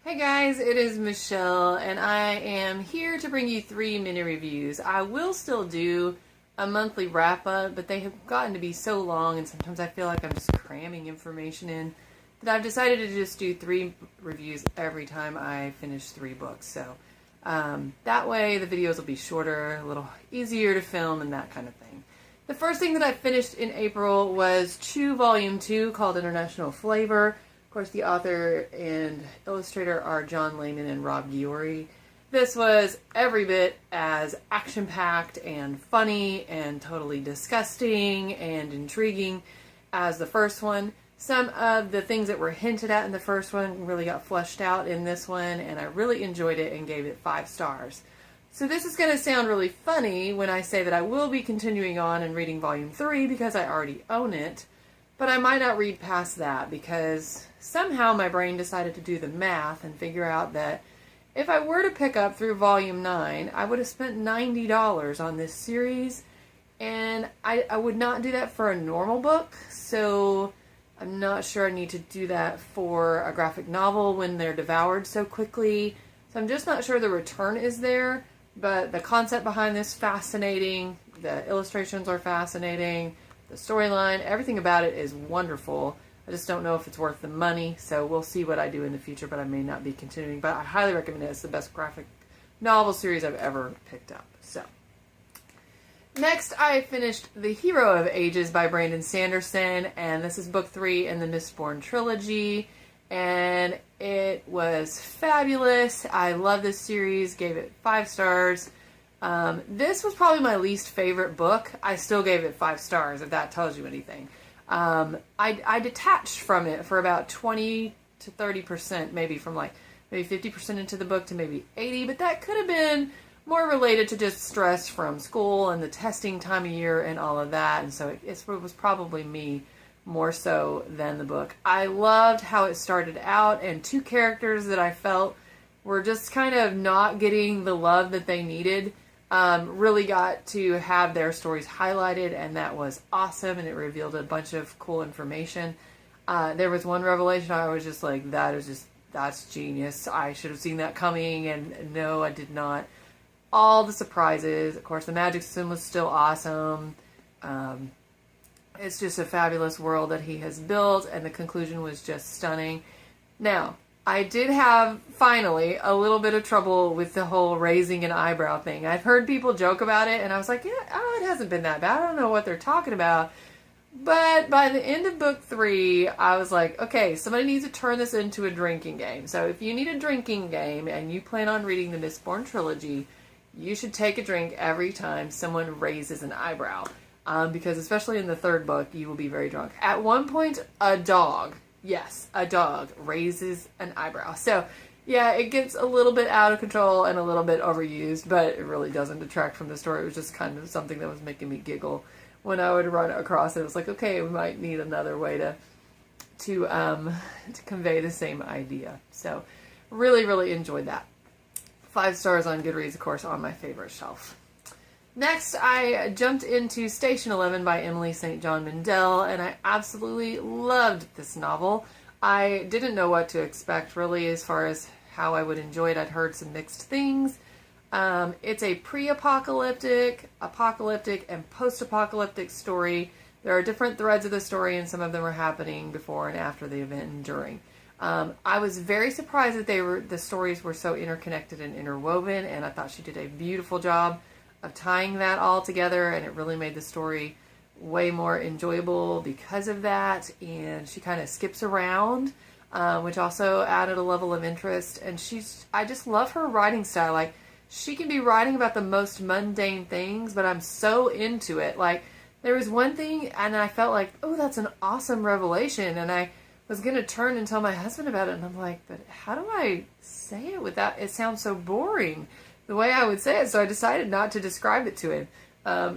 Hey guys, it is Michelle, and I am here to bring you 3 mini reviews. I will still do a monthly wrap up, but they have gotten to be so long, and sometimes I feel like I'm just cramming information in that I've decided to just do 3 reviews every time I finish 3 books. So that way the videos will be shorter, a little easier to film, and that kind of thing. The first thing that I finished in April was Chew Volume 2, called International Flavor. Of course, the author and illustrator are John Layman and Rob Giori. This was every bit as action-packed and funny and totally disgusting and intriguing as the first one. Some of the things that were hinted at in the first one really got fleshed out in this one, and I really enjoyed it and gave it 5 stars. So this is going to sound really funny when I say that I will be continuing on and reading Volume 3 because I already own it. But I might not read past that because somehow my brain decided to do the math and figure out that if I were to pick up through Volume 9, I would have spent $90 on this series, and I would not do that for a normal book, so I'm not sure I need to do that for a graphic novel when they're devoured so quickly. So I'm just not sure the return is there, but the concept behind this is fascinating, the illustrations are fascinating, the storyline, everything about it is wonderful. I just don't know if it's worth the money, so we'll see what I do in the future, but I may not be continuing. But I highly recommend it. It's the best graphic novel series I've ever picked up. So, next I finished The Hero of Ages by Brandon Sanderson, and this is book 3 in the Mistborn trilogy, and it was fabulous. I love this series, gave it 5 stars. This was probably my least favorite book. I still gave it 5 stars, if that tells you anything. I detached from it for about 20 to 30%, maybe from maybe 50% into the book to maybe 80, but that could have been more related to just stress from school and the testing time of year and all of that, and so it was probably me more so than the book. I loved how it started out, and 2 characters that I felt were just kind of not getting the love that they needed. Really got to have their stories highlighted, and that was awesome, and it revealed a bunch of cool information. There was one revelation I was just like, that's genius. I should have seen that coming, and no, I did not. All the surprises. Of course, the magic system was still awesome. It's just a fabulous world that he has built, and the conclusion was just stunning. Now, I did have, finally, a little bit of trouble with the whole raising an eyebrow thing. I've heard people joke about it, and I was like, yeah, it hasn't been that bad. I don't know what they're talking about. But by the end of book 3, I was like, okay, somebody needs to turn this into a drinking game. So if you need a drinking game and you plan on reading the Mistborn trilogy, you should take a drink every time someone raises an eyebrow. Because especially in the 3rd book, you will be very drunk. At one point, a dog raises an eyebrow. So, yeah, it gets a little bit out of control and a little bit overused, but it really doesn't detract from the story. It was just kind of something that was making me giggle when I would run across it. It was like, okay, we might need another way to convey the same idea. So, really, really enjoyed that. 5 stars on Goodreads, of course, on my favorite shelf. Next, I jumped into Station 11 by Emily St. John Mandel, and I absolutely loved this novel. I didn't know what to expect, really, as far as how I would enjoy it. I'd heard some mixed things. It's a pre-apocalyptic, apocalyptic, and post-apocalyptic story. There are different threads of the story, and some of them are happening before and after the event and during. I was very surprised that the stories were so interconnected and interwoven, and I thought she did a beautiful job of tying that all together, and it really made the story way more enjoyable because of that. And she kind of skips around, which also added a level of interest. And I just love her writing style. Like, she can be writing about the most mundane things, but I'm so into it. Like, there was one thing, and I felt like, oh, that's an awesome revelation, and I was going to turn and tell my husband about it, and I'm like, but how do I say it without, it sounds so boring the way I would say it, so I decided not to describe it to him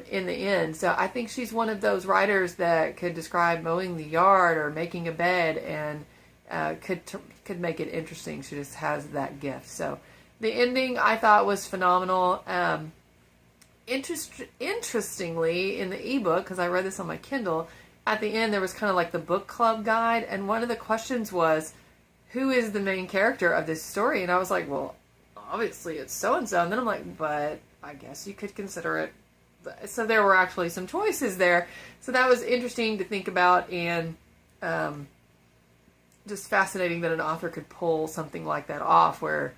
in the end. So I think she's one of those writers that could describe mowing the yard or making a bed and could make it interesting. She just has that gift. So the ending I thought was phenomenal. Interestingly, in the ebook, because I read this on my Kindle, at the end there was kind of like the book club guide, and one of the questions was, who is the main character of this story? And I was like, well, obviously it's so-and-so. And then I'm like, but I guess you could consider it. So there were actually some choices there. So that was interesting to think about, and just fascinating that an author could pull something like that off where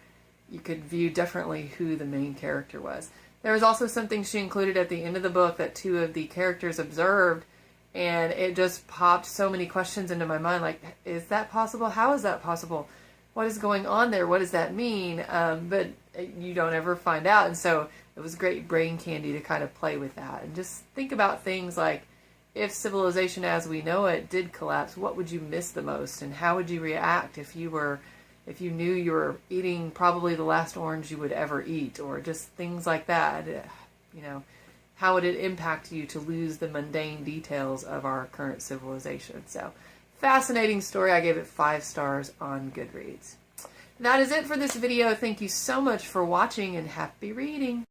you could view differently who the main character was. There was also something she included at the end of the book that two of the characters observed, and it just popped so many questions into my mind, like, is that possible? How is that possible? What is going on there? What does that mean? But you don't ever find out, and so it was great brain candy to kind of play with that and just think about things like, if civilization as we know it did collapse, what would you miss the most, and how would you react if you knew you were eating probably the last orange you would ever eat, or just things like that? You know, how would it impact you to lose the mundane details of our current civilization? So, fascinating story. I gave it 5 stars on Goodreads. That is it for this video. Thank you so much for watching, and happy reading.